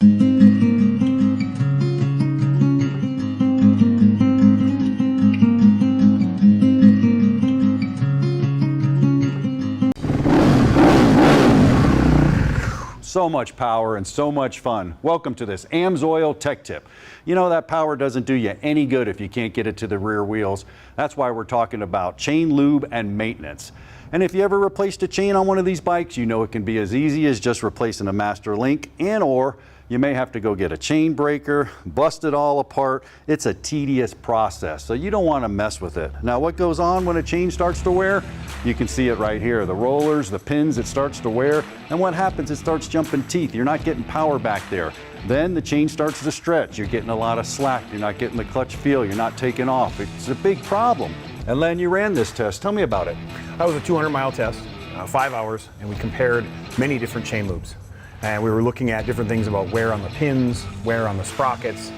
So much power and so much fun. Welcome to this AMSOIL Tech Tip. You know that power doesn't do you any good if you can't get it to the rear wheels. That's why we're talking about chain lube and maintenance. And if you ever replaced a chain on one of these bikes, you know it can be as easy as just replacing a master link, and or you may have to go get a chain breaker, bust it all apart. It's a tedious process, so you don't want to mess with it. Now, what goes on when a chain starts to wear? You can see it right here. The rollers, the pins, it starts to wear, and what happens? It starts jumping teeth. You're not getting power back there. Then the chain starts to stretch. You're getting a lot of slack. You're not getting the clutch feel. You're not taking off. It's a big problem. And Len, you ran this test. Tell me about it. That was a 200-mile test, 5 hours, and we compared many different chain lubes. And we were looking at different things about wear on the pins, wear on the sprockets,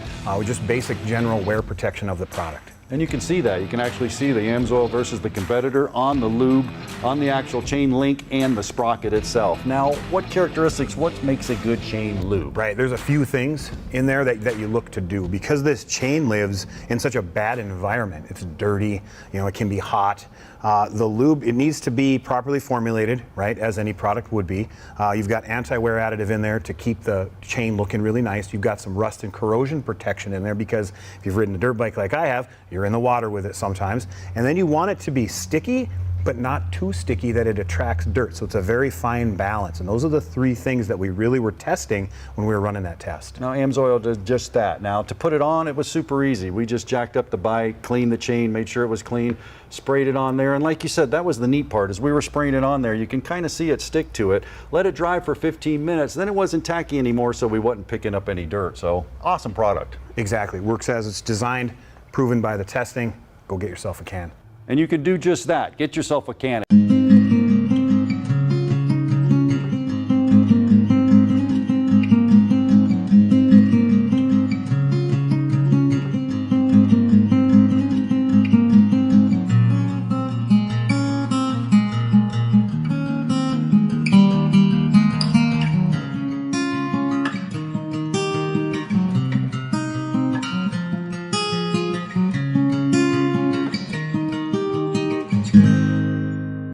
just basic general wear protection of the product. And you can see that. You can actually see the AMSOIL versus the competitor on the lube, on the actual chain link, and the sprocket itself. Now, what characteristics, what makes a good chain lube? Right, there's a few things in there that you look to do. Because this chain lives in such a bad environment, it's dirty, you know, it can be hot. The lube, it needs to be properly formulated, right, as any product would be. You've got anti-wear additive in there to keep the chain looking really nice. You've got some rust and corrosion protection in there because if you've ridden a dirt bike like I have, you're in the water with it sometimes. And then you want it to be sticky, but not too sticky that it attracts dirt. So it's a very fine balance. And those are the three things that we really were testing when we were running that test. Now, AMSOIL did just that. Now, to put it on, it was super easy. We just jacked up the bike, cleaned the chain, made sure it was clean, sprayed it on there. And like you said, that was the neat part. As we were spraying it on there, you can kind of see it stick to it. Let it dry for 15 minutes. Then it wasn't tacky anymore, so we wasn't picking up any dirt. So, awesome product. Exactly. Works as it's designed, proven by the testing. Go get yourself a can. And you can do just that. Get yourself a can.